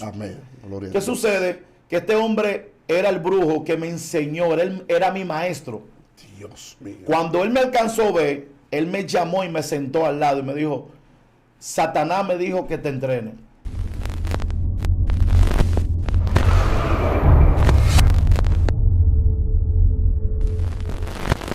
Amén. Gloria a ¿Qué Dios. sucede? Que este hombre era el brujo que me enseñó, él era mi maestro. Dios mío. Cuando él me alcanzó a ver, él me llamó y me sentó al lado y me dijo, Satanás me dijo que te entrene.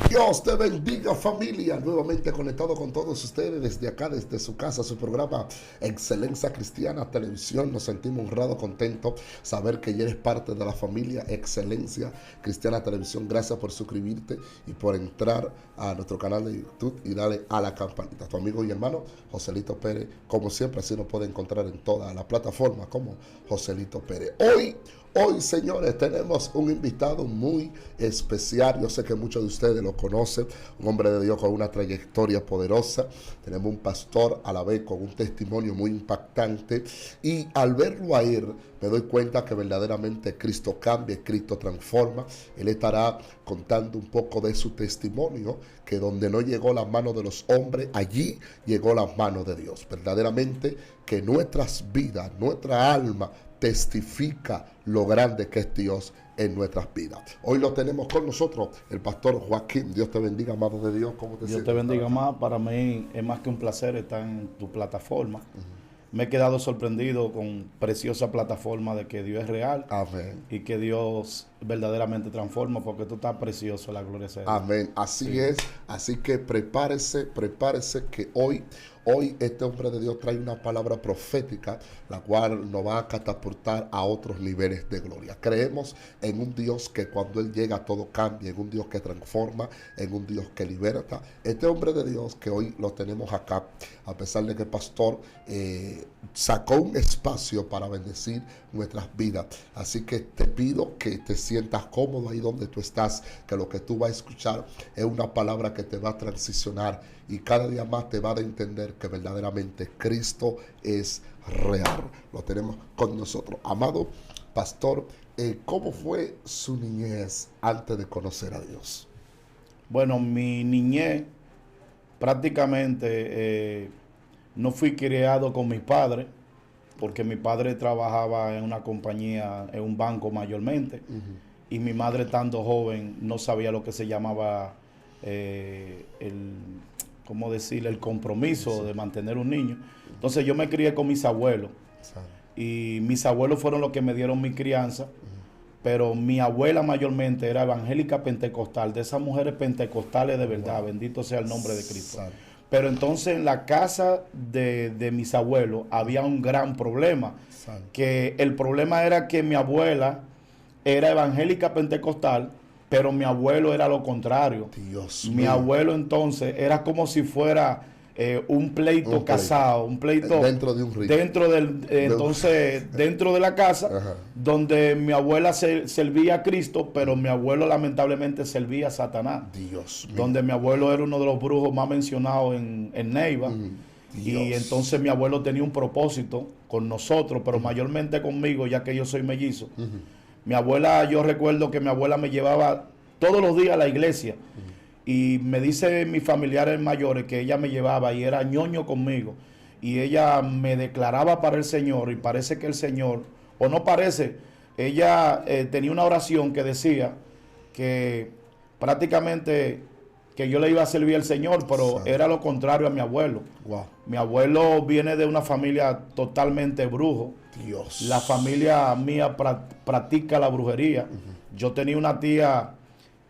Dios te bendiga, familia. Nuevamente conectado con todos ustedes desde acá, desde su casa, su programa Excelencia Cristiana Televisión. Nos sentimos honrados, contentos saber que ya eres parte de la familia Excelencia Cristiana Televisión. Gracias por suscribirte y por entrar a nuestro canal de YouTube y darle a la campanita. Tu amigo y hermano Joselito Pérez, como siempre, así nos puede encontrar en todas las plataformas como Joselito Pérez. Hoy, señores, tenemos un invitado muy especial. Yo sé que muchos de ustedes lo conocen, un hombre de Dios con una trayectoria poderosa. Tenemos un pastor a la vez con un testimonio muy impactante. Y al verlo a él, me doy cuenta que verdaderamente Cristo cambia, Cristo transforma. Él estará contando un poco de su testimonio, que donde no llegó la mano de los hombres, allí llegó la mano de Dios. Verdaderamente que nuestras vidas, nuestra alma, testifica lo grande que es Dios en nuestras vidas. Hoy lo tenemos con nosotros, el pastor Joaquín. Dios te bendiga, amado de Dios. ¿Cómo te Dios sientes? te bendiga más. Para mí es más que un placer estar en tu plataforma. Me he quedado sorprendido con preciosa plataforma de que Dios es real. Amén. Y que Dios verdaderamente transforma, porque tú estás precioso, la gloria sea. Amén. Así es. Así que prepárese que hoy este hombre de Dios trae una palabra profética, la cual nos va a catapultar a otros niveles de gloria. Creemos en un Dios que cuando Él llega todo cambia, en un Dios que transforma, en un Dios que liberta. Este hombre de Dios que hoy lo tenemos acá, a pesar de que el pastor sacó un espacio para bendecir nuestras vidas. Así que te pido que te sientas cómodo ahí donde tú estás, que lo que tú vas a escuchar es una palabra que te va a transicionar y cada día más te va a dar a entender que verdaderamente Cristo es real. Lo tenemos con nosotros. Amado pastor, ¿cómo fue su niñez antes de conocer a Dios? Bueno, mi niñez prácticamente no fui criado con mi padre, porque mi padre trabajaba en una compañía, en un banco mayormente, y mi madre, estando joven, no sabía lo que se llamaba ¿cómo decirle? El compromiso de mantener un niño. Entonces yo me crié con mis abuelos, y mis abuelos fueron los que me dieron mi crianza, pero mi abuela mayormente era evangélica pentecostal, de esas mujeres pentecostales de verdad, bendito sea el nombre de Cristo. Pero entonces en la casa de mis abuelos había un gran problema, que el problema era que mi abuela era evangélica pentecostal, pero mi abuelo era lo contrario. Dios mi mío. abuelo entonces era como si fuera un pleito casado, un pleito dentro de un río. Dentro de la casa, Ajá. donde mi abuela servía a Cristo, pero mi abuelo lamentablemente servía a Satanás. Dios mío. Donde mi abuelo era uno de los brujos más mencionados en Neiva. Y entonces mi abuelo tenía un propósito con nosotros, pero mayormente conmigo, ya que yo soy mellizo. Mi abuela, yo recuerdo que mi abuela me llevaba todos los días a la iglesia. Y me dice mis familiares mayores que ella me llevaba y era ñoño conmigo. Y ella me declaraba para el Señor, y parece que el Señor, o no parece, ella tenía una oración que decía que prácticamente que yo le iba a servir al Señor, pero era lo contrario a mi abuelo. Wow. Mi abuelo viene de una familia totalmente brujo. Dios. La familia mía practica la brujería. Yo tenía una tía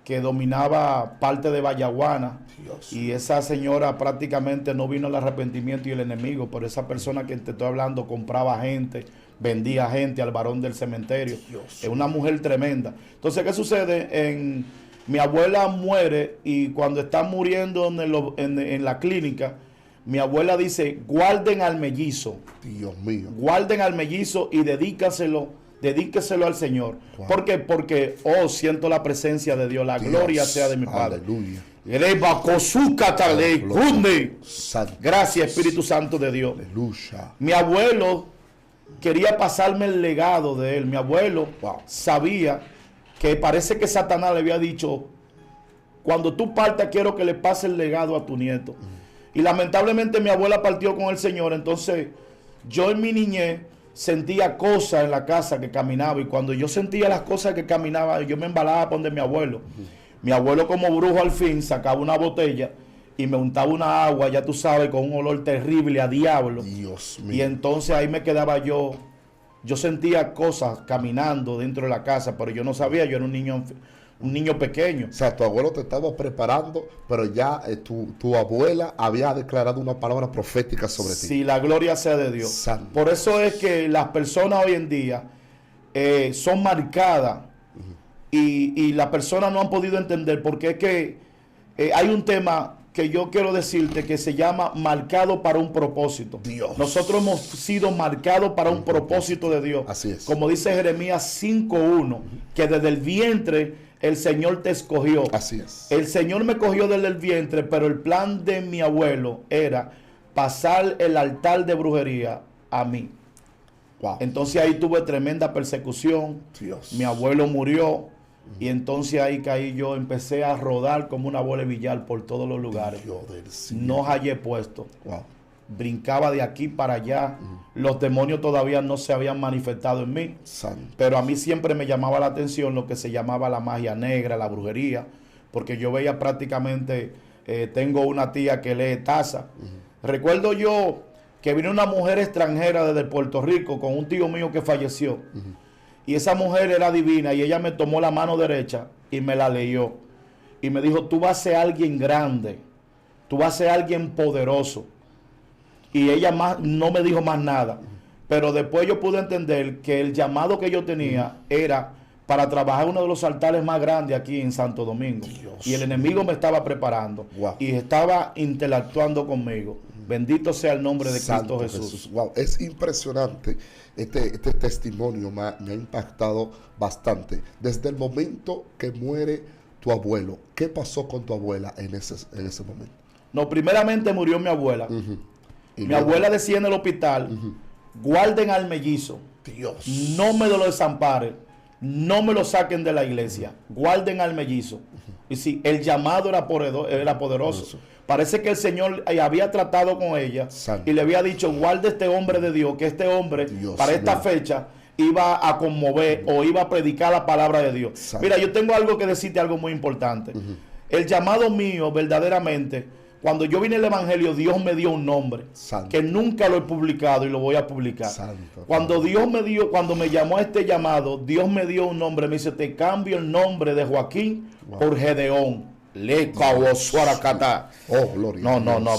que dominaba parte de Vallaguana, Dios. y esa señora prácticamente no vino el arrepentimiento y el enemigo, pero esa persona que te estoy hablando compraba gente, vendía gente al varón del cementerio. Dios. Es una mujer tremenda. Entonces, ¿qué sucede? Mi abuela muere, y cuando está muriendo en la clínica, mi abuela dice: guarden al mellizo. Dios mío. Guarden al mellizo y dedíqueselo al Señor. Wow. ¿Por qué? Porque, siento la presencia de Dios. La gloria sea de mi Padre. Aleluya. Gracias, Espíritu Santo de Dios. Aleluya. Mi abuelo quería pasarme el legado de él. Mi abuelo sabía que parece que Satanás le había dicho: cuando tú partas, quiero que le pase el legado a tu nieto. Y lamentablemente mi abuela partió con el Señor. Entonces yo en mi niñez sentía cosas en la casa que caminaba, y cuando yo sentía las cosas que caminaba, yo me embalaba para donde mi abuelo. Mi abuelo, como brujo al fin, sacaba una botella y me untaba una agua, ya tú sabes, con un olor terrible a diablo. Dios mío. Y entonces ahí me quedaba yo. Yo sentía cosas caminando dentro de la casa, pero yo no sabía, yo era un niño pequeño. O sea, tu abuelo te estaba preparando, pero ya tu abuela había declarado una palabra profética sobre ti. Sí, la gloria sea de Dios. Santo. Por eso es que las personas hoy en día son marcadas, y las personas no han podido entender, porque es que hay un tema que yo quiero decirte que se llama marcado para un propósito. Dios. Nosotros hemos sido marcados para un propósito de Dios. Así es. Como dice Jeremías 5:1, que desde el vientre el Señor te escogió. Así es. El Señor me cogió desde el vientre, pero el plan de mi abuelo era pasar el altar de brujería a mí. Wow. Entonces ahí tuve tremenda persecución. Dios. Mi abuelo murió. Y entonces ahí caí yo, empecé a rodar como una bola de billar por todos los lugares. Dios del cielo. No hallé puesto. Wow. Brincaba de aquí para allá. Los demonios todavía no se habían manifestado en mí. Santo. Pero a mí siempre me llamaba la atención lo que se llamaba la magia negra, la brujería. Porque yo veía prácticamente, tengo una tía que lee taza. Recuerdo yo que vino una mujer extranjera desde Puerto Rico con un tío mío que falleció. Y esa mujer era divina, y ella me tomó la mano derecha y me la leyó. Y me dijo, tú vas a ser alguien grande, tú vas a ser alguien poderoso. Y ella no me dijo más nada. Pero después yo pude entender que el llamado que yo tenía era para trabajar uno de los altares más grandes aquí en Santo Domingo. Dios. Y el enemigo me estaba preparando. Wow. Y estaba interactuando conmigo. Bendito sea el nombre de Santo Cristo Jesús. Wow, es impresionante. Este testimonio me ha impactado bastante. Desde el momento que muere tu abuelo, ¿qué pasó con tu abuela en ese momento? No, primeramente murió mi abuela. Y Mi abuela decía en el hospital, guarden al mellizo, Dios. no me lo desamparen, no me lo saquen de la iglesia, guarden al mellizo. Y sí, el llamado era poderoso. Parece que el Señor había tratado con ella Santo. y le había dicho, guarde este hombre de Dios, que este hombre Dios para esta mío. fecha iba a conmover o iba a predicar la palabra de Dios. Santo. Mira, yo tengo algo que decirte, algo muy importante. El llamado mío, verdaderamente, cuando yo vine al Evangelio, Dios me dio un nombre Santo. que nunca lo he publicado y lo voy a publicar. Santo. Cuando me llamó a este llamado, Dios me dio un nombre. Me dice, te cambio el nombre de Joaquín por Gedeón. Oh, gloria. Aleluya.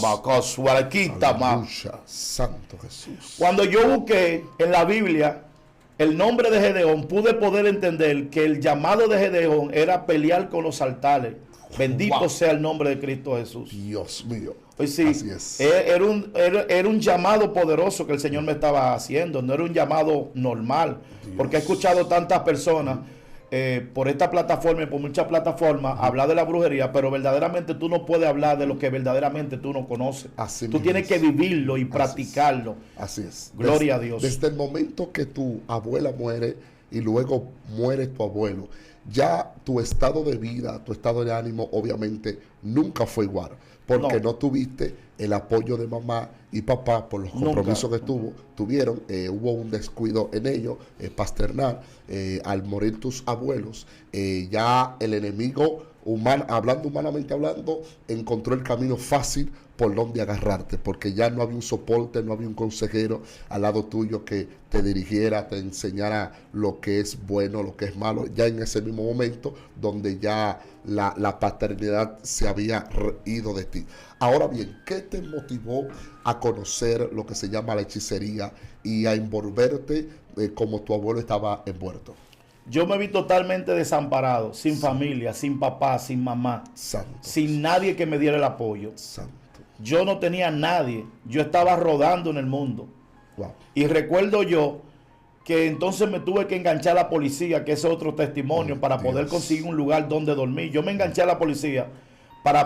Santo Jesús. Cuando yo busqué en la Biblia el nombre de Gedeón, pude poder entender que el llamado de Gedeón era pelear con los altares. Bendito sea el nombre de Cristo Jesús. Dios mío. Pues sí, Así es. era un llamado poderoso que el Señor me estaba haciendo, no era un llamado normal, porque he escuchado tantas personas por esta plataforma y por muchas plataformas hablar de la brujería, pero verdaderamente tú no puedes hablar de lo que verdaderamente tú no conoces. Así Tú mismo tienes es. que vivirlo y practicarlo. Así es. Gloria a Dios. Desde el momento que tu abuela muere y luego muere tu abuelo, ya tu estado de vida, tu estado de ánimo, obviamente nunca fue igual. Porque no tuviste el apoyo de mamá y papá por los compromisos que tuvieron. Hubo un descuido en ello, paternal. Al morir tus abuelos, ya el enemigo, humanamente hablando, encontró el camino fácil por donde agarrarte, porque ya no había un soporte, no había un consejero al lado tuyo que te dirigiera, te enseñara lo que es bueno, lo que es malo, ya en ese mismo momento donde ya la paternidad se había ido de ti. Ahora bien, ¿qué te motivó a conocer lo que se llama la hechicería y a envolverte como tu abuelo estaba envuelto? Yo me vi totalmente desamparado, sin familia, sin papá, sin mamá, Santo. sin nadie que me diera el apoyo. Santo. Yo no tenía nadie, yo estaba rodando en el mundo. Wow. Y recuerdo yo que entonces me tuve que enganchar a la policía, que es otro testimonio, para poder conseguir un lugar donde dormir. Yo me enganché a la policía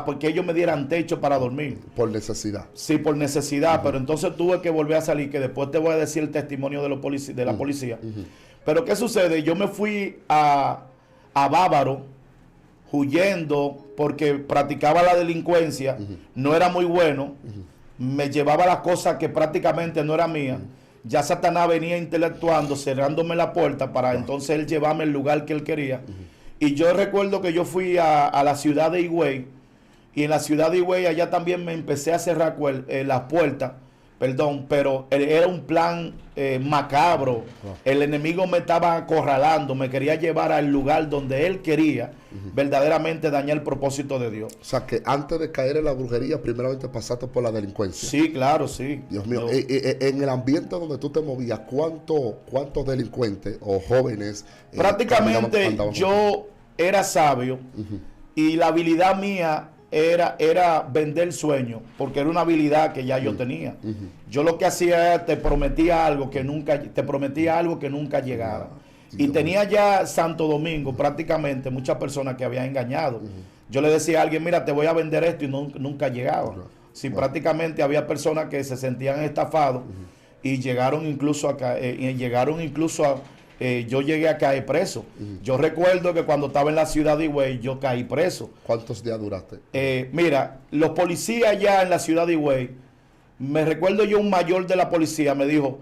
porque ellos me dieran techo para dormir. Por necesidad. Sí, por necesidad, pero entonces tuve que volver a salir, que después te voy a decir el testimonio de la policía. Pero ¿qué sucede? Yo me fui a Bávaro, huyendo, porque practicaba la delincuencia, no era muy bueno, me llevaba las cosas que prácticamente no eran mías, ya Satanás venía interactuando, cerrándome la puerta para entonces él llevarme al lugar que él quería. Y yo recuerdo que yo fui a la ciudad de Higüey, y en la ciudad de Higüey allá también me empecé a cerrar las puertas, perdón, pero era un plan macabro. El enemigo me estaba acorralando, me quería llevar al lugar donde él quería verdaderamente dañar el propósito de Dios. O sea, que antes de caer en la brujería, primeramente pasaste por la delincuencia. Sí, claro, sí. Dios mío, en el ambiente donde tú te movías, ¿cuántos delincuentes o jóvenes? Prácticamente yo era sabio y la habilidad mía era vender sueños, porque era una habilidad que ya yo tenía. Yo lo que hacía era te prometía algo que nunca llegara. Y tenía ya Santo Domingo prácticamente muchas personas que habían engañado. Yo le decía a alguien, mira, te voy a vender esto, y nunca llegaba. Sí, prácticamente había personas que se sentían estafados y llegaron incluso yo llegué a caer preso. Yo recuerdo que cuando estaba en la ciudad de Higüey, yo caí preso. ¿Cuántos días duraste? Mira, los policías allá en la ciudad de Higüey, me recuerdo yo, un mayor de la policía me dijo,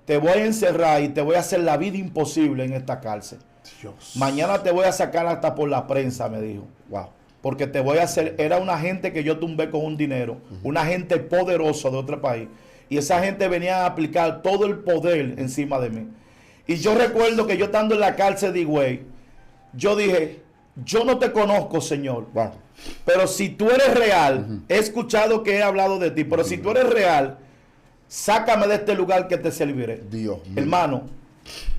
te voy a encerrar y te voy a hacer la vida imposible en esta cárcel. Dios. Mañana te voy a sacar hasta por la prensa, me dijo. Wow. Porque te voy a hacer, era una gente que yo tumbé con un dinero, una gente poderosa de otro país. Y esa gente venía a aplicar todo el poder encima de mí. Y yo recuerdo que yo estando en la cárcel de Higüey, yo dije, yo no te conozco, Señor. Wow. Pero si tú eres real, he escuchado que he hablado de ti, pero si tú eres real, sácame de este lugar que te serviré. Dios mío. Hermano,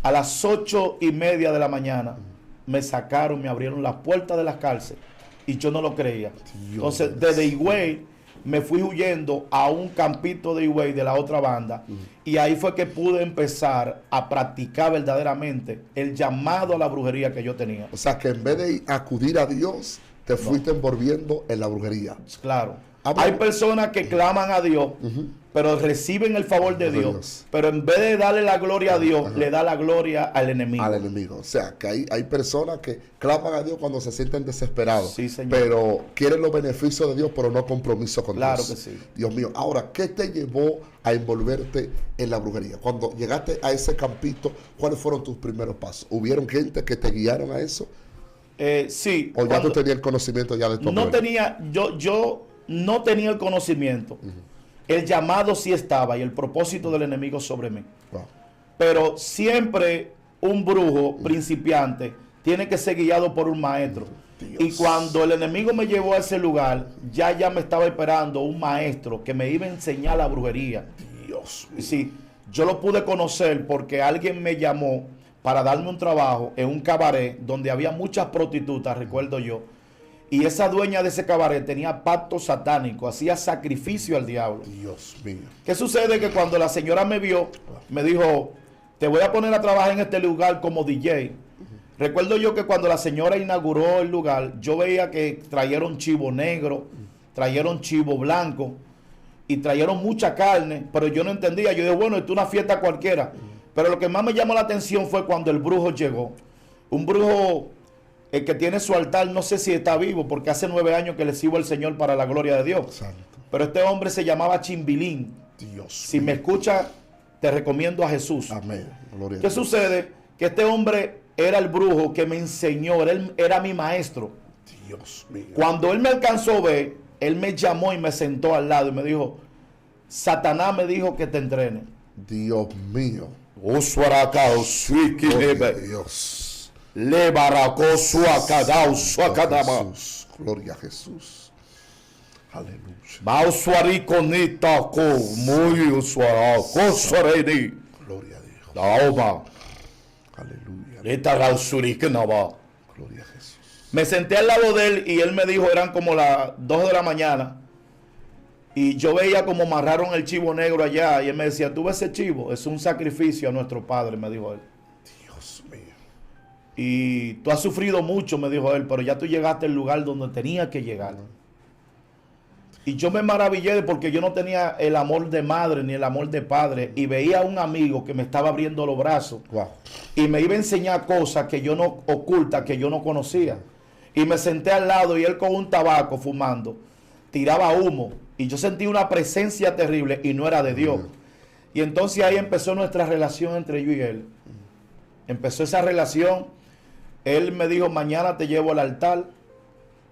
a las 8:30 de la mañana me sacaron, me abrieron las puertas de la cárcel y yo no lo creía. Entonces, desde Higüey me fui huyendo a un campito de Higüey de la otra banda, y ahí fue que pude empezar a practicar verdaderamente el llamado a la brujería que yo tenía. O sea, que en vez de acudir a Dios, te fuiste envolviendo en la brujería. Claro. Hay personas que claman a Dios, pero reciben el favor de Dios, pero en vez de darle la gloria a Dios, le da la gloria al enemigo. Al enemigo. O sea, que hay personas que claman a Dios cuando se sienten desesperados. Sí, Señor. Pero quieren los beneficios de Dios, pero no compromiso con Dios. Claro que sí. Dios mío. Ahora, ¿qué te llevó a envolverte en la brujería? Cuando llegaste a ese campito, ¿cuáles fueron tus primeros pasos? ¿Hubieron gente que te guiaron a eso? Sí. ¿O ya tú tenías el conocimiento ya de tu No tenía, yo no tenía el conocimiento. El llamado sí estaba y el propósito del enemigo sobre mí. Wow. Pero siempre un brujo principiante tiene que ser guiado por un maestro. Dios. Y cuando el enemigo me llevó a ese lugar, ya me estaba esperando un maestro que me iba a enseñar la brujería. Dios mío. Sí, yo lo pude conocer porque alguien me llamó para darme un trabajo en un cabaret donde había muchas prostitutas, recuerdo yo. Y esa dueña de ese cabaret tenía pacto satánico, hacía sacrificio al diablo. Dios mío. ¿Qué sucede? Que cuando la señora me vio, me dijo, te voy a poner a trabajar en este lugar como DJ. Recuerdo yo que cuando la señora inauguró el lugar, yo veía que trajeron chivo negro, trajeron chivo blanco y trajeron mucha carne, pero yo no entendía. Yo dije, bueno, esto es una fiesta cualquiera. Pero lo que más me llamó la atención fue cuando el brujo llegó. Un brujo... El que tiene su altar, no sé si está vivo, porque hace 9 años que le sirvo al Señor para la gloria de Dios. Santo. Pero este hombre se llamaba Chimbilín. Dios Si mío. me escucha, te recomiendo a Jesús. Amén. Gloria a ¿Qué Dios. sucede? Que este hombre era el brujo que me enseñó, él era mi maestro. Dios mío. Cuando él me alcanzó a ver, él me llamó y me sentó al lado y me dijo, Satanás me dijo que te entrene. Dios mío. Gloria Gloria a Dios. Jesús. Gloria a Jesús. Aleluya. Gloria a Dios. Aleluya. Gloria a Jesús. Me senté al lado de él y él me dijo, eran como las 2 de la mañana, y yo veía como amarraron el chivo negro allá, y él me decía, tú ves ese chivo, es un sacrificio a nuestro padre, me dijo él. Dios mío. Y tú has sufrido mucho, me dijo él, pero ya tú llegaste al lugar donde tenías que llegar. Y yo me maravillé porque yo no tenía el amor de madre ni el amor de padre, y veía a un amigo que me estaba abriendo los brazos. Wow. Y me iba a enseñar cosas que yo no, ocultas, que yo no conocía. Y me senté al lado y él con un tabaco fumando, tiraba humo. Y yo sentí una presencia terrible y no era de Dios. Y entonces ahí empezó nuestra relación entre yo y él. Empezó esa relación. Él me dijo, mañana te llevo al altar,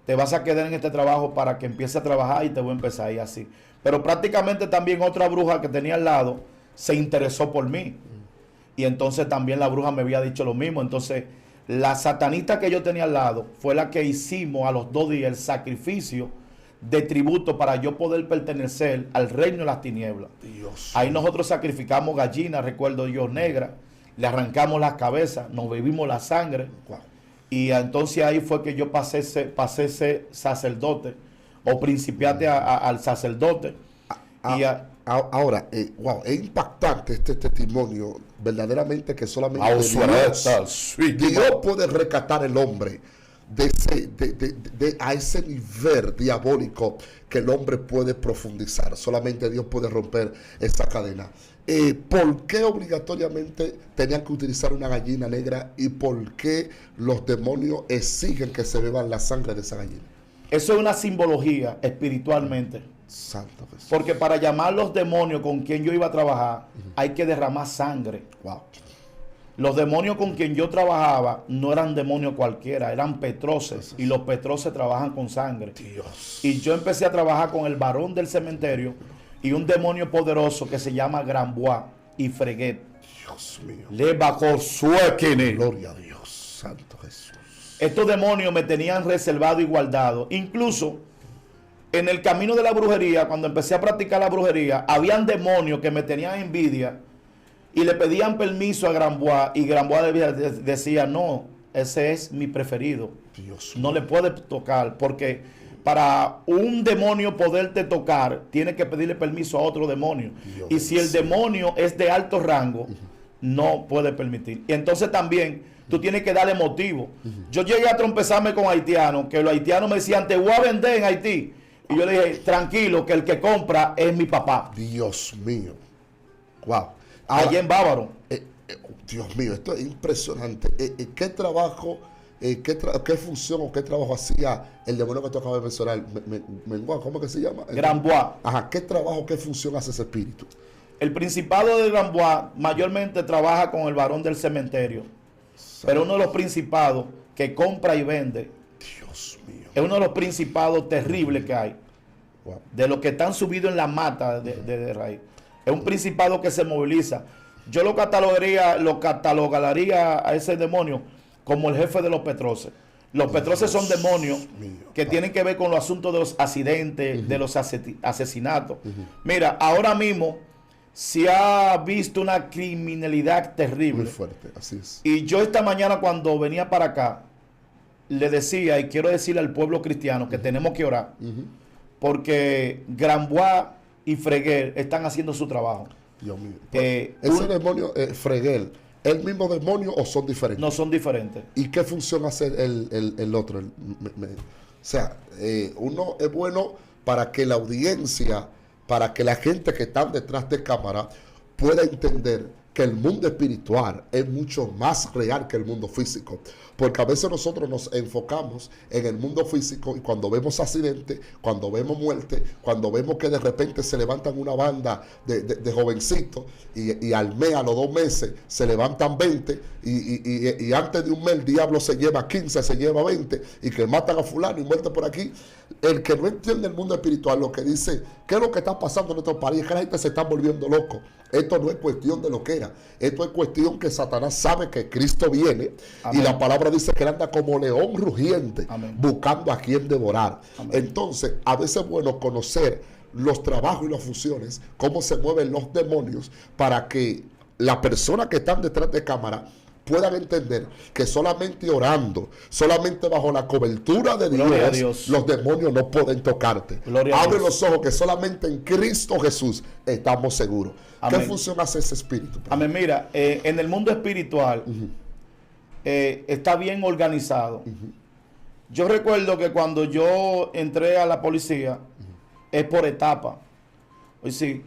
te vas a quedar en este trabajo para que empiece a trabajar y te voy a empezar y así. Pero prácticamente también otra bruja que tenía al lado se interesó por mí. Y entonces también la bruja me había dicho lo mismo. Entonces la satanista que yo tenía al lado fue la que hicimos a los 2 días el sacrificio de tributo para yo poder pertenecer al reino de las tinieblas. Dios. Ahí nosotros sacrificamos gallinas, recuerdo yo, negras, le arrancamos las cabezas, nos bebimos la sangre. Wow. Y entonces ahí fue que yo pasé ese sacerdote o principiante al sacerdote. Ahora, wow, es impactante este testimonio, verdaderamente, que solamente Dios puede rescatar el hombre a ese nivel diabólico que el hombre puede profundizar. Solamente Dios puede romper esa cadena. ¿Por qué obligatoriamente tenían que utilizar una gallina negra y por qué los demonios exigen que se beban la sangre de esa gallina? Eso es una simbología espiritualmente. Santo Jesús. Porque para llamar los demonios con quien yo iba a trabajar, hay que derramar sangre. Wow. Los demonios con quien yo trabajaba no eran demonios cualquiera, eran petroces. Y los petroces trabajan con sangre. Dios. Y yo empecé a trabajar con el varón del cementerio y un demonio poderoso que se llama Grambois y Freguet. Dios mío. Le bajó suequine. Gloria a Dios. Santo Jesús. Estos demonios me tenían reservado y guardado. Incluso en el camino de la brujería, cuando empecé a practicar la brujería, habían demonios que me tenían envidia y le pedían permiso a Grambois y Grambois decía, no, ese es mi preferido. Dios no le puede tocar, porque para un demonio poderte tocar, tiene que pedirle permiso a otro demonio. Dios y si el demonio es de alto rango, no puede permitir. Y entonces también tú tienes que darle motivo. Yo llegué a trompezarme con haitianos, que los haitianos me decían, te voy a vender en Haití. Y yo le dije, tranquilo, que el que compra es mi papá. Dios mío. Wow. Allá en Bávaro. Dios mío, esto es impresionante. ¿Qué trabajo, qué función o qué trabajo hacía el demonio que tú acabas de mencionar? ¿Cómo que se llama? Grambois. Ajá, ¿qué trabajo, qué función hace ese espíritu? El principado de Grambois mayormente trabaja con el varón del cementerio. Pero uno de los principados que compra y vende. Dios mío. Es uno de los principados terribles que hay. Wow. De los que están subidos en la mata de raíz. Es un principado que se moviliza. Yo lo catalogaría a ese demonio como el jefe de los petroces. Los petroces son demonios que tienen que ver con los asuntos de los accidentes, de los asesinatos. Mira, ahora mismo se ha visto una criminalidad terrible. Muy fuerte, así es. Y yo esta mañana cuando venía para acá, le decía, y quiero decirle al pueblo cristiano que tenemos que orar, porque Grambois y Freguet están haciendo su trabajo. Dios mío. Ese demonio, Freguet, ¿el mismo demonio o son diferentes? No, son diferentes. ¿Y qué función hace el otro? Uno es bueno para que la audiencia, para que la gente que está detrás de cámara pueda entender que el mundo espiritual es mucho más real que el mundo físico. Porque a veces nosotros nos enfocamos en el mundo físico y cuando vemos accidentes, cuando vemos muerte, cuando vemos que de repente se levantan una banda de jovencitos y al mes, a los 2 meses, se levantan 20 y antes de un mes el diablo se lleva 15, se lleva 20 y que matan a fulano y muerte por aquí. El que no entiende el mundo espiritual lo que dice, ¿qué es lo que está pasando en nuestro país? Es que la gente se está volviendo loco. Esto no es cuestión de lo que era. Esto es cuestión que Satanás sabe que Cristo viene. Amén. Y la palabra dice que él anda como león rugiente. Amén. Buscando a quien devorar. Amén. Entonces, a veces es bueno conocer los trabajos y las funciones, cómo se mueven los demonios, para que las personas que están detrás de cámara puedan entender que solamente orando, solamente bajo la cobertura de Dios, los demonios no pueden tocarte. Abre los ojos que solamente en Cristo Jesús estamos seguros. Amén. ¿Qué función hace ese espíritu? Amén. Mira, en el mundo espiritual está bien organizado. Yo recuerdo que cuando yo entré a la policía, es por etapa. Hoy sí.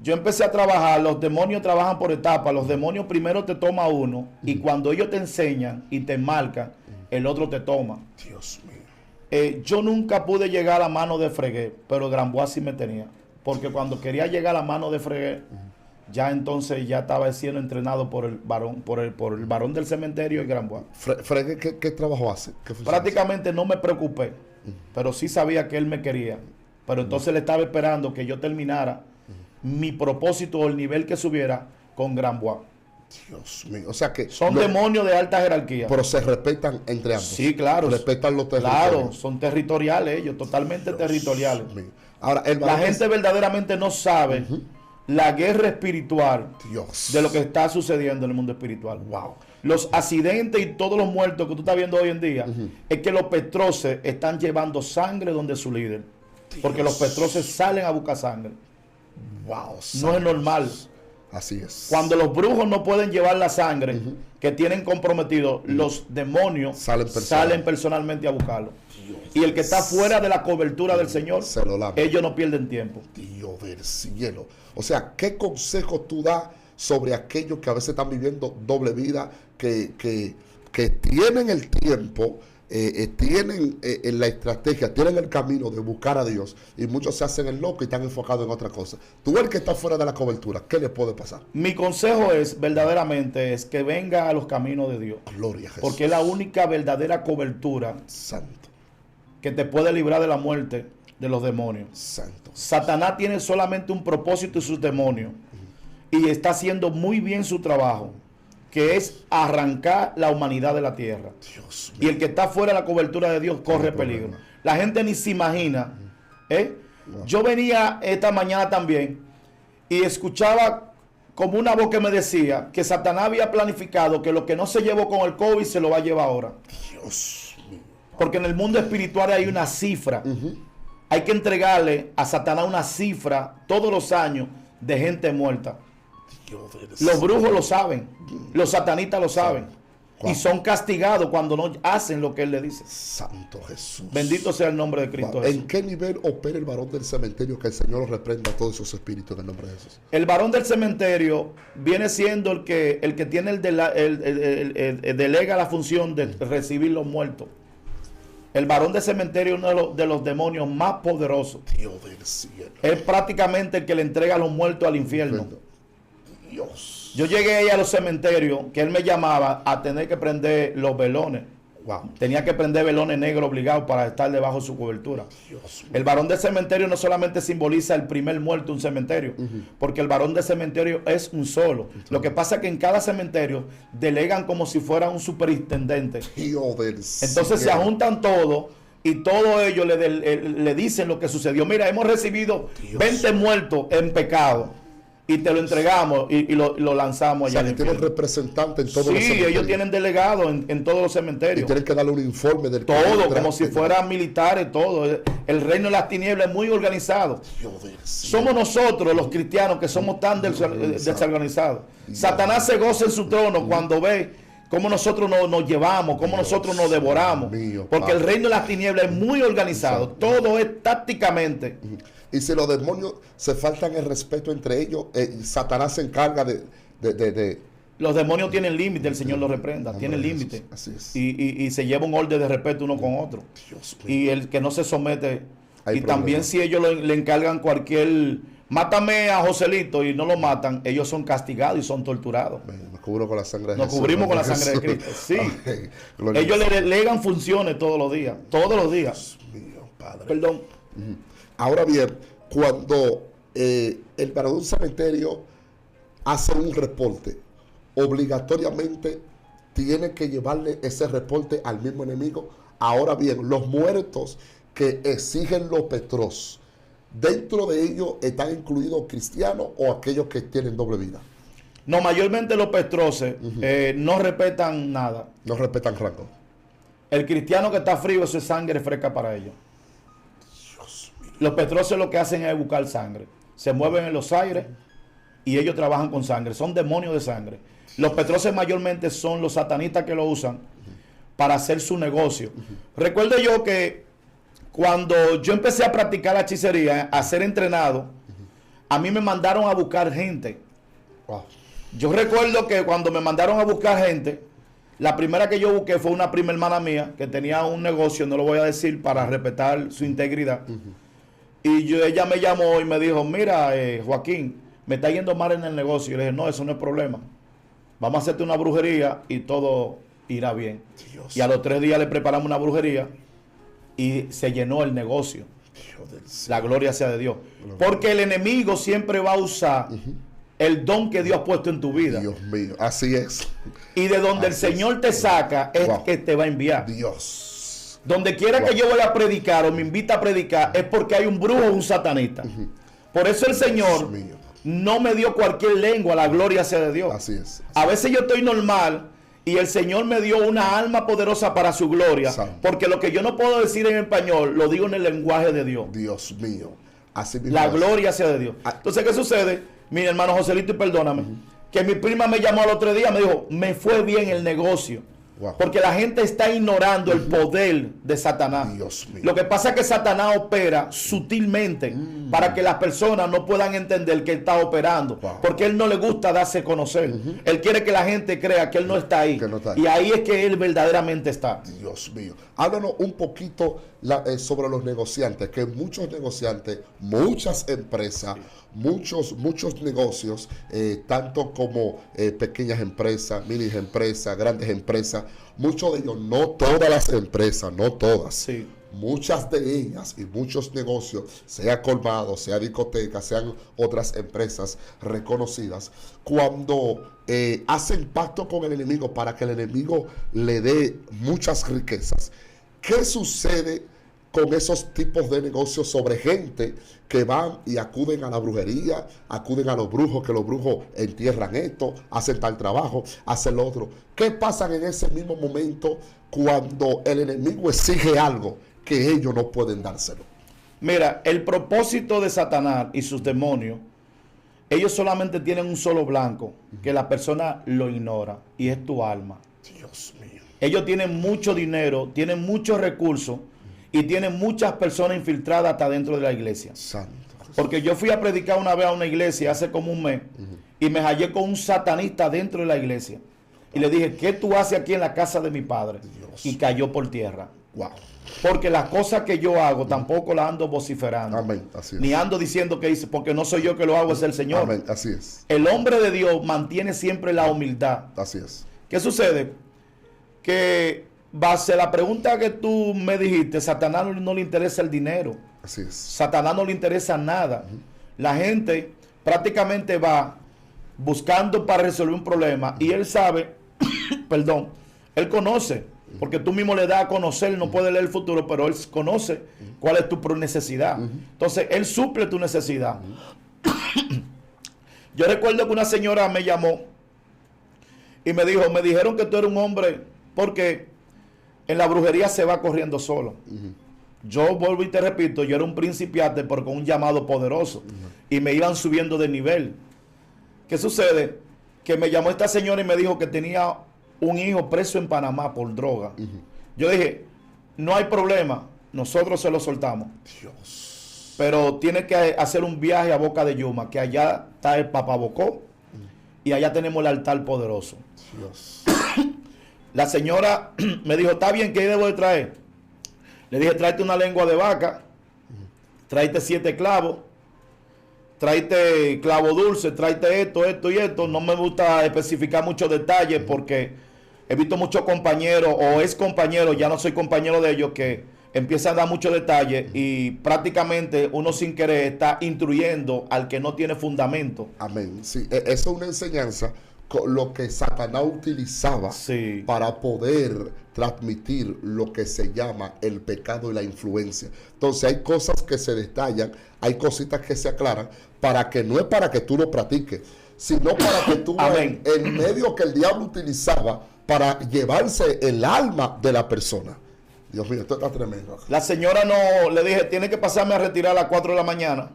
Yo empecé a trabajar, los demonios trabajan por etapas. Los demonios primero te toma uno y cuando ellos te enseñan y te marcan, el otro te toma. Dios mío. Yo nunca pude llegar a la mano de Freguet, pero Grambois sí me tenía. Porque cuando quería llegar a la mano de Freguet, ya entonces ya estaba siendo entrenado por el varón, por el varón del cementerio en Gran Bois. Fred, ¿qué trabajo hace? Prácticamente no me preocupé, pero sí sabía que él me quería. Pero entonces le estaba esperando que yo terminara mi propósito o el nivel que subiera con Gran Bois. Dios mío, o sea que... Son demonios de alta jerarquía. Pero se respetan entre ambos. Sí, claro. Respetan los territorios. Claro, son territoriales ellos, totalmente territoriales. Ahora, la gente verdaderamente no sabe la guerra espiritual de lo que está sucediendo en el mundo espiritual. Wow. Los accidentes y todos los muertos que tú estás viendo hoy en día es que los petroces están llevando sangre donde su líder. Porque los petroces salen a buscar sangre. Wow. No es normal. Así es. Cuando los brujos no pueden llevar la sangre que tienen comprometido, los demonios salen personalmente a buscarlo. Y el que está fuera de la cobertura del Señor, ellos no pierden tiempo. Dios del cielo. O sea, ¿qué consejo tú das sobre aquellos que a veces están viviendo doble vida, que tienen el tiempo, tienen la estrategia, tienen el camino de buscar a Dios, y muchos se hacen el loco y están enfocados en otra cosa? Tú, el que está fuera de la cobertura, ¿qué le puede pasar? Mi consejo es, verdaderamente, es que venga a los caminos de Dios. Gloria a Jesús. Porque es la única verdadera cobertura santo que te puede librar de la muerte de los demonios. Santo. Satanás tiene solamente un propósito y sus demonios, y está haciendo muy bien su trabajo, que es arrancar la humanidad de la tierra. Dios y el que está fuera de la cobertura de Dios corre peligro. La gente ni se imagina. Yo venía esta mañana también y escuchaba como una voz que me decía que Satanás había planificado que lo que no se llevó con el COVID se lo va a llevar ahora. Dios mío. Porque en el mundo espiritual hay una cifra. Hay que entregarle a Satanás una cifra todos los años de gente muerta. Los brujos lo saben, los satanistas lo saben, y son castigados cuando no hacen lo que él le dice. Santo Jesús. Bendito sea el nombre de Cristo Jesús. ¿En qué nivel opera el varón del cementerio? Que el Señor reprenda a todos esos espíritus en el nombre de Jesús. El varón del cementerio viene siendo el que tiene delega la función de recibir los muertos. El varón del cementerio es uno de los demonios más poderosos. Dios del cielo. Es prácticamente el que le entrega a los muertos al infierno. Dios. Yo llegué ahí a los cementerios, que él me llamaba a tener que prender los velones. Wow. Tenía que prender velones negros obligados para estar debajo de su cobertura. Dios. El varón del cementerio no solamente simboliza el primer muerto de un cementerio, porque el varón del cementerio es un solo. Lo que pasa es que en cada cementerio delegan como si fuera un superintendente. Dios del Entonces se juntan todos y todos ellos le dicen lo que sucedió. Mira, hemos recibido 20 muertos en pecado. Y te lo entregamos y lo lanzamos allá. O sea, que tienen representantes en todos los cementerios. Sí, ellos tienen delegados en todos los cementerios. Y tienen que darle un informe del todo, como si fueran militares, todo. El reino de las tinieblas es muy organizado. Somos nosotros los cristianos que somos tan desorganizados. Satanás se goza en su trono cuando ve cómo nosotros nos llevamos, cómo nosotros nos devoramos. Porque el reino de las tinieblas es muy organizado. Todo es tácticamente. Y si los demonios se faltan el respeto entre ellos, Satanás se encarga de... Los demonios tienen límite, el Señor los reprenda, tienen límite. Así es. Y se lleva un orden de respeto uno con otro. Dios mío. Y el que no se somete... Hay y problema. También si ellos le encargan cualquier... Mátame a Joselito y no lo matan, ellos son castigados y son torturados. Me cubro con la sangre de Nos Jesús. cubrimos con la sangre de Cristo. Sí. Okay. Ellos le delegan funciones todos los días. Todos los días. Dios mío, Padre. Perdón. Ahora bien, cuando el varón de un cementerio hace un reporte, obligatoriamente tiene que llevarle ese reporte al mismo enemigo. Ahora bien, los muertos que exigen los petros, ¿dentro de ellos están incluidos cristianos o aquellos que tienen doble vida? No, mayormente los petroces no respetan nada. No respetan rango. El cristiano que está frío, eso es sangre fresca para ellos. Los petroces lo que hacen es buscar sangre. Se mueven en los aires y ellos trabajan con sangre. Son demonios de sangre. Los petroces mayormente son los satanistas que lo usan para hacer su negocio. Recuerdo yo que cuando yo empecé a practicar la hechicería, a ser entrenado, a mí me mandaron a buscar gente. Wow. Yo recuerdo que cuando me mandaron a buscar gente, la primera que yo busqué fue una prima hermana mía que tenía un negocio, no lo voy a decir para respetar su integridad. Y ella me llamó y me dijo, mira, Joaquín, me está yendo mal en el negocio. Y le dije, no, eso no es problema. Vamos a hacerte una brujería y todo irá bien. Dios. Y a los 3 días le preparamos una brujería y se llenó el negocio. La gloria sea de Dios. Porque el enemigo siempre va a usar el don que Dios ha puesto en tu vida. Dios mío, así es. Y de donde el Señor te saca es que te va a enviar. Dios. Donde quiera que yo vaya a predicar o me invita a predicar es porque hay un brujo o un satanista. Por eso el Señor no me dio cualquier lengua, la gloria sea de Dios. Así es. A veces yo estoy normal y el Señor me dio una alma poderosa para su gloria. Santo. Porque lo que yo no puedo decir en español, lo digo en el lenguaje de Dios. Dios mío. Así mismo la gloria sea de Dios. Entonces, ¿qué sucede? Mi hermano Joselito, y perdóname, que mi prima me llamó al otro día, me dijo, me fue bien el negocio. Wow. Porque la gente está ignorando el poder de Satanás. Dios mío. Lo que pasa es que Satanás opera sutilmente para que las personas no puedan entender que él está operando. Wow. Porque él no le gusta darse a conocer. Él quiere que la gente crea que él no está ahí. No está ahí. Y ahí es que él verdaderamente está. Dios mío. Háblanos un poquito sobre los negociantes. Que muchos negociantes, muchas empresas, muchos negocios, tanto como pequeñas empresas, mini empresas, grandes empresas, muchos de ellos, no todas las empresas, no todas, sí, muchas de ellas y muchos negocios, sea colmado, sea discoteca, sean otras empresas reconocidas, cuando hacen pacto con el enemigo para que el enemigo le dé muchas riquezas, ¿qué sucede con esos tipos de negocios sobre gente que van y acuden a la brujería, acuden a los brujos, que los brujos entierran esto, hacen tal trabajo, hacen lo otro? ¿Qué pasa en ese mismo momento cuando el enemigo exige algo que ellos no pueden dárselo? Mira, el propósito de Satanás y sus demonios, ellos solamente tienen un solo blanco, que la persona lo ignora, y es tu alma. Dios mío. Ellos tienen mucho dinero, tienen muchos recursos, y tienen muchas personas infiltradas hasta dentro de la iglesia. Santo. Porque yo fui a predicar una vez a una iglesia hace como un mes y me hallé con un satanista dentro de la iglesia. Y le dije, ¿qué tú haces aquí en la casa de mi padre? Dios. Y cayó por tierra. Wow. Porque las cosas que yo hago tampoco las ando vociferando. Amén. Así es. Ni ando diciendo que hice, porque no soy yo que lo hago, es el Señor. Amén. Así es. El hombre de Dios mantiene siempre la humildad. Así es. ¿Qué sucede? Que base a la pregunta que tú me dijiste, Satanás no le interesa el dinero. Así es. Satanás no le interesa nada. La gente prácticamente va buscando para resolver un problema y él sabe, perdón, él conoce, porque tú mismo le das a conocer, no puede leer el futuro, pero él conoce cuál es tu necesidad. Entonces, él suple tu necesidad. Yo recuerdo que una señora me llamó y me dijo, me dijeron que tú eres un hombre, porque en la brujería se va corriendo solo. Yo vuelvo y te repito, yo era un principiante, pero con un llamado poderoso. Y me iban subiendo de nivel. ¿Qué sucede? Que me llamó esta señora y me dijo que tenía un hijo preso en Panamá por droga. Yo dije, no hay problema, nosotros se lo soltamos. Dios. Pero tiene que hacer un viaje a Boca de Yuma, que allá está el Papabocó, y allá tenemos el altar poderoso. Dios. La señora me dijo, está bien, ¿qué debo de traer? Le dije, tráete una lengua de vaca, tráete 7 clavos, tráete clavo dulce, tráete esto, esto y esto. No me gusta especificar muchos detalles porque he visto muchos compañeros o ex compañeros, ya no soy compañero de ellos, que empiezan a dar muchos detalles y prácticamente uno sin querer está instruyendo al que no tiene fundamento. Amén. Sí, eso es una enseñanza, lo que Satanás utilizaba para poder transmitir lo que se llama el pecado y la influencia. Entonces hay cosas que se detallan, hay cositas que se aclaran, para que no es para que tú lo practiques, sino para que tú el medio que el diablo utilizaba para llevarse el alma de la persona. Dios mío, esto está tremendo. La señora no, le dije, tiene que pasarme a retirar a las 4 de la mañana.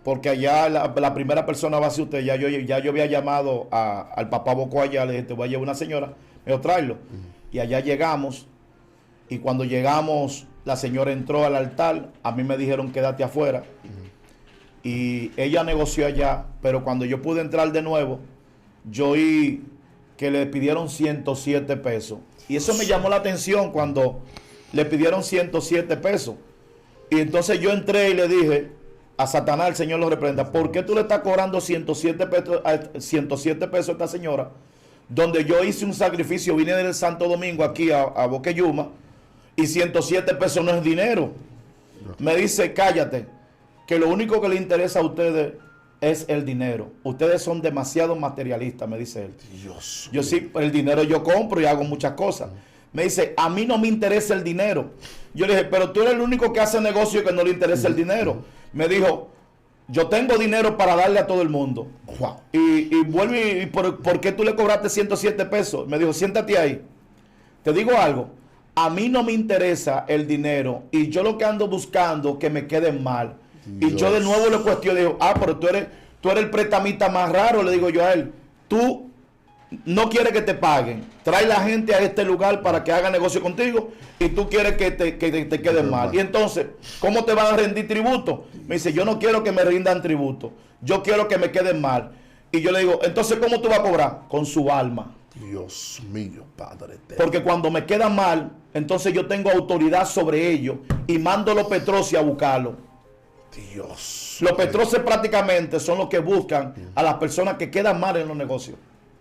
Porque allá la primera persona va a ser usted. Ya yo había llamado al papá Bocó allá, le dije, te voy a llevar una señora, me dijo, tráelo. Y allá llegamos, y cuando llegamos, la señora entró al altar, a mí me dijeron, quédate afuera. Y ella negoció allá, pero cuando yo pude entrar de nuevo, yo oí que le pidieron 107 pesos. Y eso me llamó la atención cuando le pidieron 107 pesos. Y entonces yo entré y le dije, a Satanás, el Señor lo reprenda. ¿Por qué tú le estás cobrando 107 pesos, 107 pesos a esta señora? Donde yo hice un sacrificio, vine del Santo Domingo aquí a Boqueyuma, y 107 pesos no es dinero. Me dice, cállate, que lo único que le interesa a ustedes es el dinero. Ustedes son demasiado materialistas, me dice él. Dios. Yo sí, el dinero yo compro y hago muchas cosas. Me dice, a mí no me interesa el dinero. Yo le dije, pero tú eres el único que hace negocio que no le interesa el dinero. Me dijo, yo tengo dinero para darle a todo el mundo. Wow. Y vuelve, ¿por qué tú le cobraste 107 pesos? Me dijo, siéntate ahí. Te digo algo, a mí no me interesa el dinero y yo lo que ando buscando que me queden mal. Dios. Y yo de nuevo le cuestiono, digo, pero tú eres el prestamista más raro, le digo yo a él. Tú no quieres que te paguen, trae la gente a este lugar para que haga negocio contigo y tú quieres que te queden mal. Y entonces, ¿cómo te van a rendir tributo? Me dice, yo no quiero que me rindan tributo, yo quiero que me queden mal. Y yo le digo, entonces, ¿cómo tú vas a cobrar? Con su alma. Dios mío, Padre eterno. Porque cuando me queda mal, entonces yo tengo autoridad sobre ellos y mando a los Petrosi a buscarlo. Dios. Los Petrosi prácticamente son los que buscan a las personas que quedan mal en los negocios.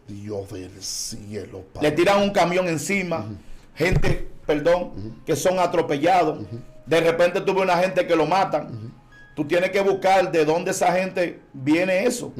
Dios del cielo, Padre. Le tiran un camión encima, gente, que son atropellados. De repente tuve una gente que lo matan. Tú tienes que buscar de dónde esa gente viene eso.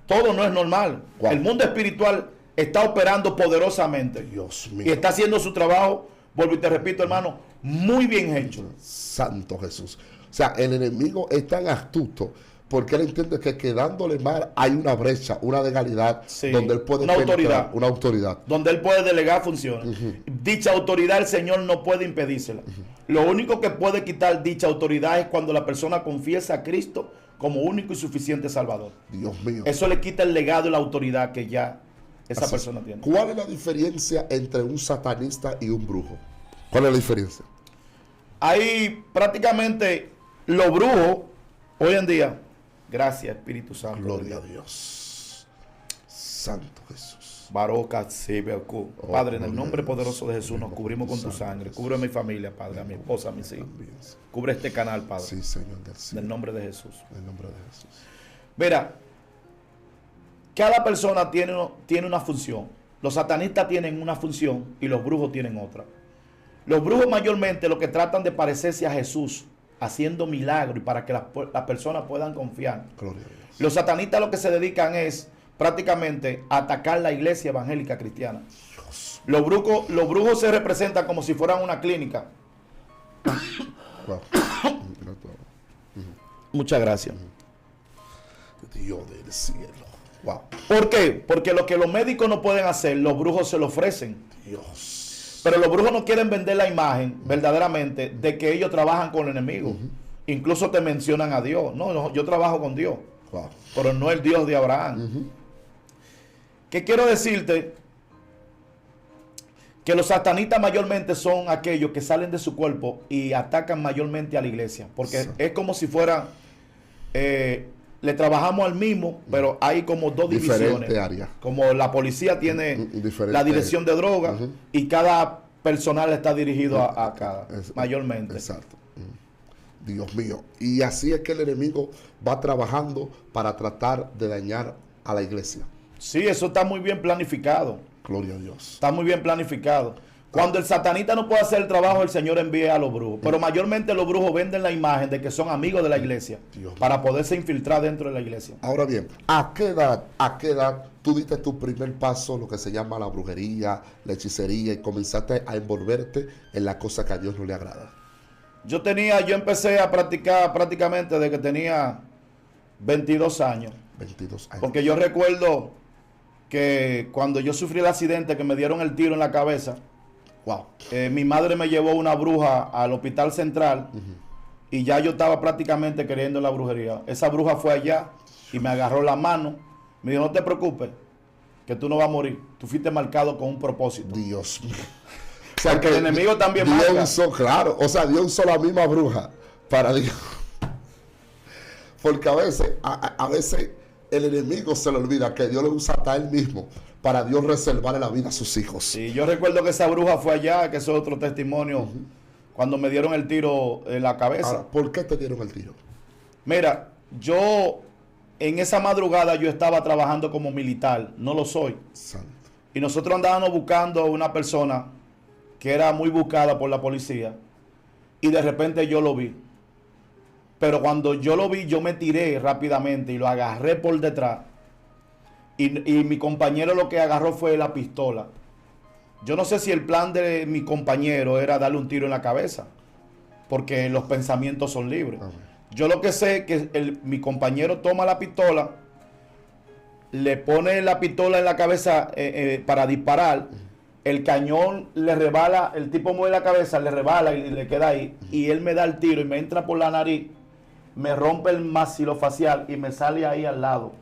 Todo no es normal. Wow. El mundo espiritual está operando poderosamente. Dios mío. Y está haciendo su trabajo, vuelvo y te repito, hermano, muy bien hecho. Santo Jesús. O sea, el enemigo es tan astuto porque él entiende que quedándole mal hay una brecha, una legalidad, sí, donde él puede penetrar, una autoridad. Donde él puede delegar funciones. Dicha autoridad el Señor no puede impedírsela. Lo único que puede quitar dicha autoridad es cuando la persona confiesa a Cristo como único y suficiente Salvador. Dios mío. Eso le quita el legado y la autoridad que ya esa persona tiene. ¿Cuál es la diferencia entre un satanista y un brujo? ¿Cuál es la diferencia? Hay prácticamente los brujos hoy en día. Gracias, Espíritu Santo. Gloria a Dios. Santo Jesús. Padre, en el nombre poderoso de Jesús nos cubrimos con tu sangre. Cubre a mi familia, Padre, a mi esposa, a mis hijos. Cubre este canal, Padre. Sí, Señor del cielo. En el nombre de Jesús. En el nombre de Jesús. Mira, cada persona tiene una función. Los satanistas tienen una función y los brujos tienen otra. Los brujos mayormente lo que tratan de parecerse a Jesús, haciendo milagros y para que las personas puedan confiar. Gloria a Dios. Los satanistas lo que se dedican es prácticamente a atacar la iglesia evangélica cristiana. Dios. Los brujos se representan como si fueran una clínica. Wow. Muchas gracias. Dios del cielo. Wow. ¿Por qué? Porque lo que los médicos no pueden hacer, los brujos se lo ofrecen. Dios. Pero los brujos no quieren vender la imagen verdaderamente de que ellos trabajan con el enemigo. Incluso te mencionan a Dios. No, yo trabajo con Dios. Wow. Pero no el Dios de Abraham. ¿Qué quiero decirte? Que los satanistas mayormente son aquellos que salen de su cuerpo y atacan mayormente a la iglesia. Porque es como si fuera... le trabajamos al mismo, pero hay como dos divisiones. Áreas. Como la policía tiene la dirección de drogas y cada personal está dirigido a cada, mayormente. Exacto. Dios mío. Y así es que el enemigo va trabajando para tratar de dañar a la iglesia. Sí, eso está muy bien planificado. Gloria a Dios. Está muy bien planificado. Cuando el satanista no puede hacer el trabajo, el Señor envía a los brujos. Pero mayormente los brujos venden la imagen de que son amigos de la iglesia para poderse infiltrar dentro de la iglesia. Ahora bien, ¿a qué edad tú diste tu primer paso, lo que se llama la brujería, la hechicería, y comenzaste a envolverte en la cosa que a Dios no le agrada? Yo empecé a practicar prácticamente desde que tenía 22 años. 22 años. Porque yo recuerdo que cuando yo sufrí el accidente que me dieron el tiro en la cabeza, wow. Mi madre me llevó una bruja al hospital central y ya yo estaba prácticamente creyendo en la brujería. Esa bruja fue allá y me agarró la mano. Me dijo, no te preocupes, que tú no vas a morir. Tú fuiste marcado con un propósito. Dios mío. O sea, que el enemigo también marca. Claro, o sea, Dios usó la misma bruja para Dios. Porque a veces el enemigo se le olvida que Dios le usa hasta él mismo para Dios reservarle la vida a sus hijos. Sí, yo recuerdo que esa bruja fue allá, que eso es otro testimonio, cuando me dieron el tiro en la cabeza. Ahora, ¿por qué te dieron el tiro? Mira, yo en esa madrugada yo estaba trabajando como militar, no lo soy. Santo. Y nosotros andábamos buscando una persona que era muy buscada por la policía. Y de repente yo lo vi. Pero cuando yo lo vi, yo me tiré rápidamente y lo agarré por detrás. Y mi compañero lo que agarró fue la pistola. Yo no sé si el plan de mi compañero era darle un tiro en la cabeza, porque los pensamientos son libres. Yo lo que sé es que mi compañero toma la pistola, le pone la pistola en la cabeza para disparar, el cañón le rebala, el tipo mueve la cabeza, le rebala y le queda ahí, y él me da el tiro y me entra por la nariz, me rompe el maxilofacial y me sale ahí al lado.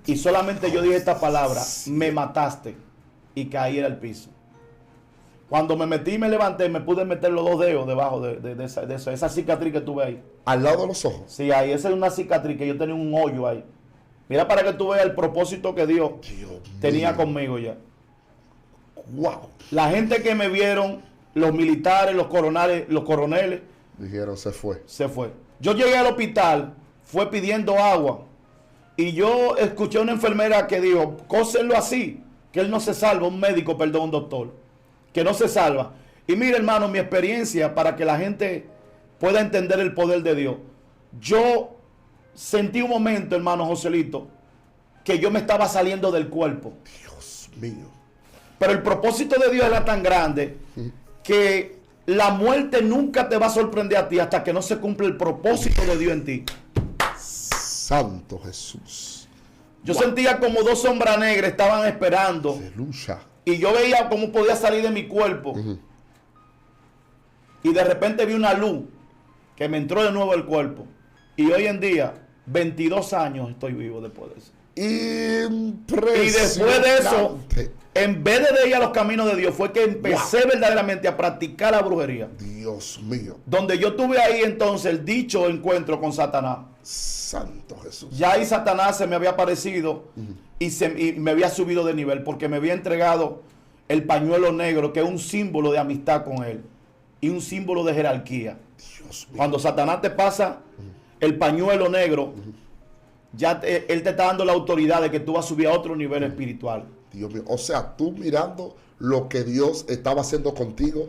Y solamente yo dije esta palabra, me mataste, y caí en el piso. Cuando me metí y me levanté, me pude meter los 2 dedos debajo de esa cicatriz que tuve ahí. ¿Al lado de los ojos? Sí, ahí, esa es una cicatriz que yo tenía un hoyo ahí. Mira para que tú veas el propósito que Dios tenía conmigo ya. Wow. La gente que me vieron, los militares, los coroneles, dijeron, se fue. Se fue. Yo llegué al hospital, fue pidiendo agua, y yo escuché a una enfermera que dijo, cósenlo así, que él no se salva, un médico, perdón, un doctor, que no se salva. Y mire, hermano, mi experiencia, para que la gente pueda entender el poder de Dios. Yo sentí un momento, hermano Joselito, que yo me estaba saliendo del cuerpo. Dios mío. Pero el propósito de Dios era tan grande que la muerte nunca te va a sorprender a ti hasta que no se cumpla el propósito de Dios en ti. Santo Jesús. Yo sentía como 2 sombras negras estaban esperando. Aleluya. Y yo veía cómo podía salir de mi cuerpo. Y de repente vi una luz que me entró de nuevo al cuerpo. Y hoy en día, 22 años estoy vivo después de eso. Impresionante. Y después de eso, en vez de ir a los caminos de Dios, fue que empecé verdaderamente a practicar la brujería. Dios mío. Donde yo tuve ahí entonces el dicho encuentro con Satanás. Santo Jesús. Ya ahí Satanás se me había aparecido y me había subido de nivel porque me había entregado el pañuelo negro, que es un símbolo de amistad con él y un símbolo de jerarquía. Dios mío. Cuando Satanás te pasa el pañuelo negro, ya él te está dando la autoridad de que tú vas a subir a otro nivel espiritual. Dios mío. O sea, tú mirando lo que Dios estaba haciendo contigo,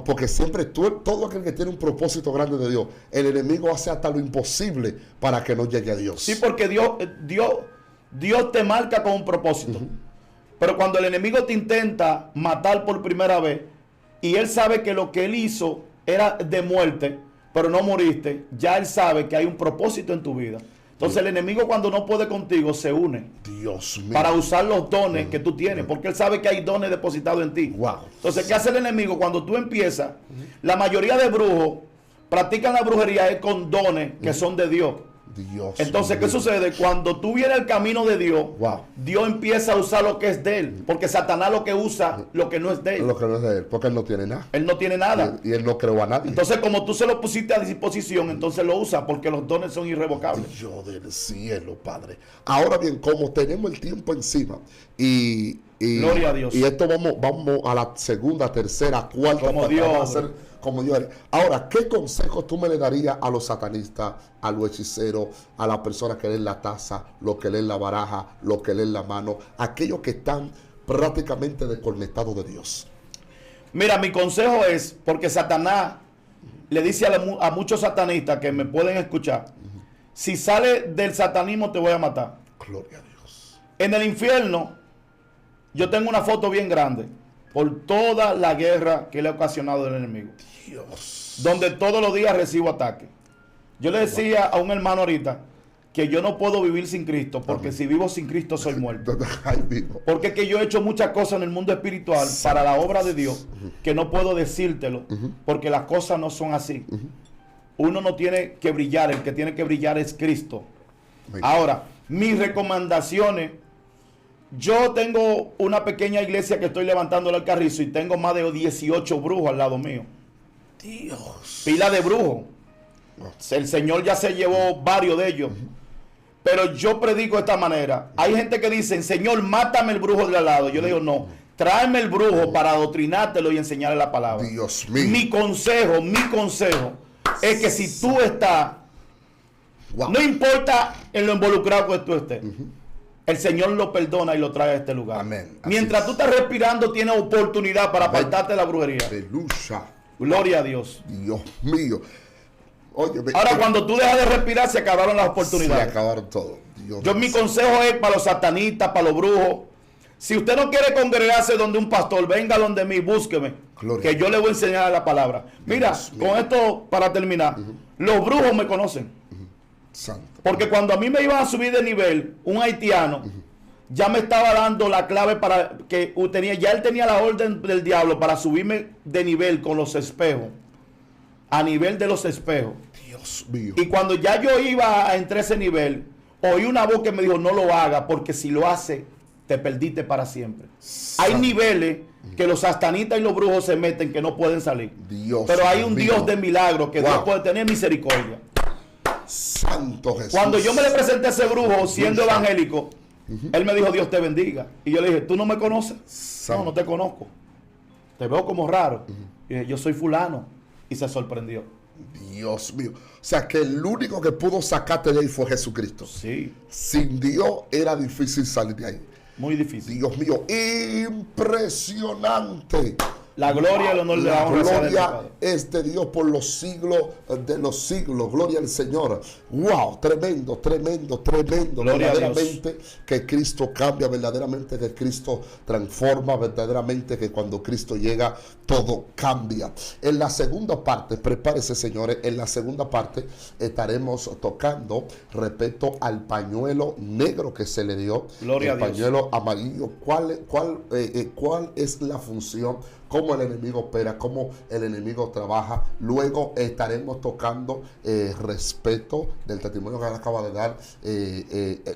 porque siempre todo aquel que tiene un propósito grande de Dios, el enemigo hace hasta lo imposible para que no llegue a Dios. Sí, porque Dios te marca con un propósito. Pero cuando el enemigo te intenta matar por primera vez y él sabe que lo que él hizo era de muerte, pero no moriste, ya él sabe que hay un propósito en tu vida. Entonces el enemigo, cuando no puede contigo, se une. Dios mío. Para usar los dones que tú tienes, porque él sabe que hay dones depositados en ti. Wow. Entonces, ¿qué hace el enemigo? Cuando tú empiezas, la mayoría de brujos practican la brujería con dones que son de Dios. Dios Entonces, mío. ¿qué sucede? Cuando tú vienes al camino de Dios, Dios empieza a usar lo que es de él. Porque Satanás lo que usa, lo que no es de él. Lo que no es de él, porque él no tiene nada. Él no tiene nada. Y él no creó a nadie. Entonces, como tú se lo pusiste a disposición, entonces lo usa porque los dones son irrevocables. Dios del cielo, Padre. Ahora bien, como tenemos el tiempo encima y gloria a Dios. Y esto vamos a la segunda, tercera, cuarta. Como Dios. Vamos a hacer como Dios. Ahora, ¿qué consejos tú me le darías a los satanistas, a los hechiceros, a las personas que leen la taza, los que leen la baraja, los que leen la mano, aquellos que están prácticamente desconectados de Dios? Mira, mi consejo es, porque Satanás le dice a muchos satanistas que me pueden escuchar, si sale del satanismo te voy a matar. Gloria a Dios. En el infierno, yo tengo una foto bien grande por toda la guerra que le ha ocasionado el enemigo. Dios. Donde todos los días recibo ataques. Yo le decía a un hermano ahorita que yo no puedo vivir sin Cristo, porque si vivo sin Cristo soy muerto. Porque es que yo he hecho muchas cosas en el mundo espiritual para la obra de Dios que no puedo decírtelo, porque las cosas no son así. Uno no tiene que brillar, el que tiene que brillar es Cristo. Ahora, mis recomendaciones: yo tengo una pequeña iglesia que estoy levantando al carrizo y tengo más de 18 brujos al lado mío. Dios. Pila de brujos. El Señor ya se llevó varios de ellos. Pero yo predico de esta manera. Hay gente que dice: Señor, mátame el brujo de al lado. Yo le digo: no, tráeme el brujo para adoctrinártelo y enseñarle la palabra. Dios mío. Mi consejo es que si tú estás Wow. No importa en lo involucrado que tú estés. El Señor lo perdona y lo trae a este lugar. Amén. Mientras tú estás respirando, tienes oportunidad para apartarte de la brujería. Aleluya. Gloria a Dios. Dios mío. Oye, Ahora, cuando tú dejas de respirar, se acabaron las oportunidades. Se acabaron todo. Mi consejo es para los satanistas, para los brujos. Si usted no quiere congregarse donde un pastor, venga donde mí, búsqueme. Gloria. Que yo le voy a enseñar la palabra. Mira, con esto, para terminar, los brujos me conocen. Santo. Porque cuando a mí me iban a subir de nivel, un haitiano ya me estaba dando la clave para que él tenía la orden del diablo para subirme de nivel con los espejos. A nivel de los espejos. Dios mío. Y cuando ya yo iba a entrar a ese nivel, oí una voz que me dijo, no lo haga, porque si lo hace, te perdiste para siempre. Hay niveles que los satanistas y los brujos se meten que no pueden salir. Dios Pero hay un mío. Dios de milagros que Dios puede tener misericordia. Santo Jesús. Cuando yo me le presenté a ese brujo siendo evangélico, él me dijo, Dios te bendiga. Y yo le dije, ¿tú no me conoces? Santo. No, no te conozco. Te veo como raro. Y dije, yo soy fulano. Y se sorprendió. Dios mío. O sea que el único que pudo sacarte de ahí fue Jesucristo. Sí. Sin Dios era difícil salir de ahí. Muy difícil. Dios mío, impresionante. La gloria y el honor de la honra sea del gloria Padre. es de Dios por los siglos de los siglos. Gloria al Señor. Wow, tremendo, tremendo, tremendo. Gloria verdaderamente que Cristo cambia, verdaderamente que Cristo transforma, verdaderamente que cuando Cristo llega todo cambia. En la segunda parte, prepárese señores, en la segunda parte estaremos tocando respecto al pañuelo negro que se le dio. Gloria el a Dios. pañuelo amarillo. ¿Cuál es la función? Cómo el enemigo opera, cómo el enemigo trabaja. Luego estaremos tocando respecto del testimonio que acaba de dar,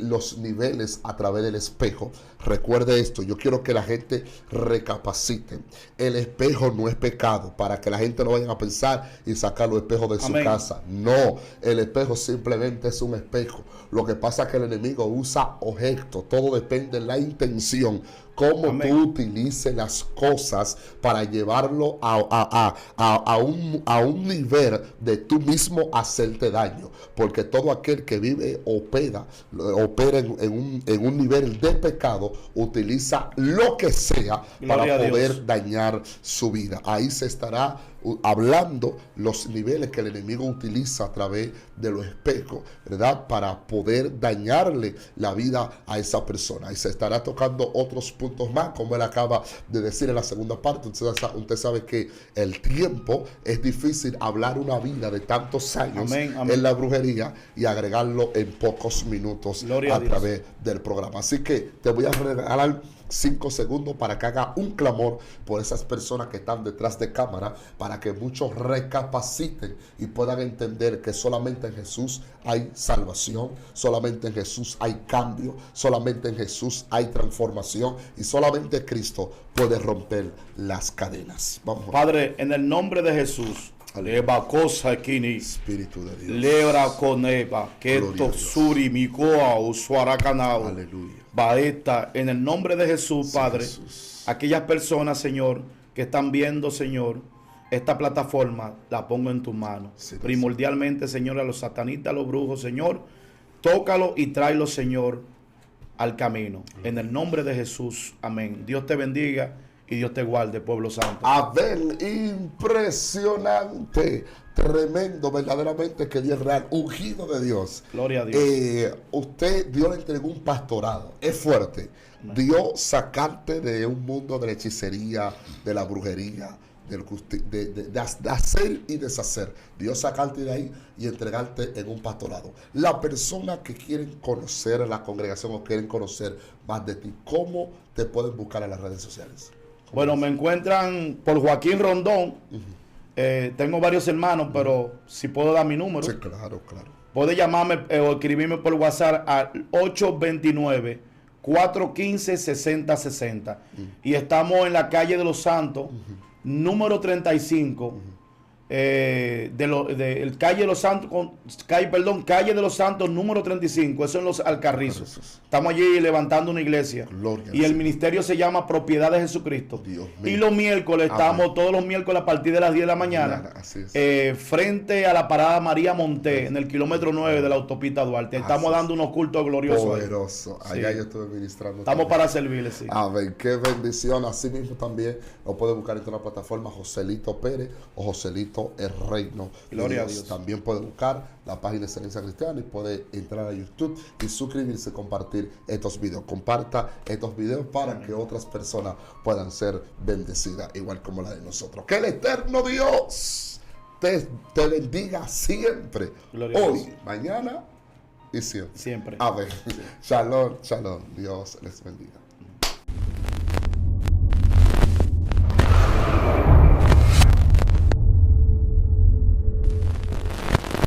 los niveles a través del espejo. Recuerde esto, yo quiero que la gente recapacite. El espejo no es pecado, para que la gente no vaya a pensar y sacar los espejos de su casa. No, el espejo simplemente es un espejo. Lo que pasa es que el enemigo usa objetos, todo depende de la intención. Cómo tú utilices las cosas para llevarlo a un nivel de tú mismo hacerte daño. Porque todo aquel que vive opera en un nivel de pecado, utiliza lo que sea para poder dañar su vida. Ahí se estará hablando los niveles que el enemigo utiliza a través de los espejos, ¿verdad? Para poder dañarle la vida a esa persona. Y se estará tocando otros puntos más, como él acaba de decir en la segunda parte. Usted sabe que el tiempo es difícil hablar una vida de tantos años en la brujería y agregarlo en pocos minutos a través del programa. Así que te voy a regalar 5 segundos para que haga un clamor por esas personas que están detrás de cámara, para que muchos recapaciten y puedan entender que solamente en Jesús hay salvación, solamente en Jesús hay cambio, solamente en Jesús hay transformación y solamente Cristo puede romper las cadenas. Vamos. Padre, en el nombre de Jesús, Leva cosa kini, Espíritu de Dios. Lebra coneva, que tosuri mikoa usuaracanao. Aleluya. Baeta, en el nombre de Jesús, sí, Padre, Jesús. Aquellas personas, Señor, que están viendo, Señor, esta plataforma, la pongo en tus manos. Sí, primordialmente, Señor, a los satanistas, a los brujos, Señor, tócalo y tráelo, Señor, al camino. En el nombre de Jesús, amén. Dios te bendiga y Dios te guarde, pueblo santo. Amén. Impresionante. Tremendo, verdaderamente, que Dios es real, ungido de Dios. Gloria a Dios. Dios le entregó un pastorado, es fuerte. Dios sacarte de un mundo de la hechicería, de la brujería, de hacer y deshacer. Dios sacarte de ahí y entregarte en un pastorado. La persona que quieren conocer a la congregación o quieren conocer más de ti, ¿cómo te pueden buscar en las redes sociales? Bueno, me encuentran por Joaquín Rondón. Tengo varios hermanos, pero si puedo dar mi número. Sí, claro, claro. Puede llamarme o escribirme por WhatsApp al 829-415-6060. Y estamos en la calle de los Santos, número 35, calle de los Santos, calle de los Santos número 35, eso en los Alcarrizos. Estamos allí levantando una iglesia. Y el ministerio se llama Propiedad de Jesucristo. Y los miércoles estamos, todos los miércoles a partir de las 10 de la mañana, frente a la parada María Monté, en el kilómetro 9 de la autopista Duarte. Estamos dando unos cultos gloriosos. Poderoso. Allá yo estuve ministrando. Estamos para servirles, sí. A ver, qué bendición. Así mismo también lo puede buscar en toda la plataforma Joselito Pérez o Joselito El Reino. Gloria a Dios. También puede buscar la página Excelencia Cristiana y puede entrar a YouTube y suscribirse y compartir estos videos. Comparta estos videos para que otras personas puedan ser bendecidas, igual como la de nosotros. Que el eterno Dios te bendiga siempre. Hoy, mañana y siempre. Siempre. A ver. Shalom, shalom. Dios les bendiga.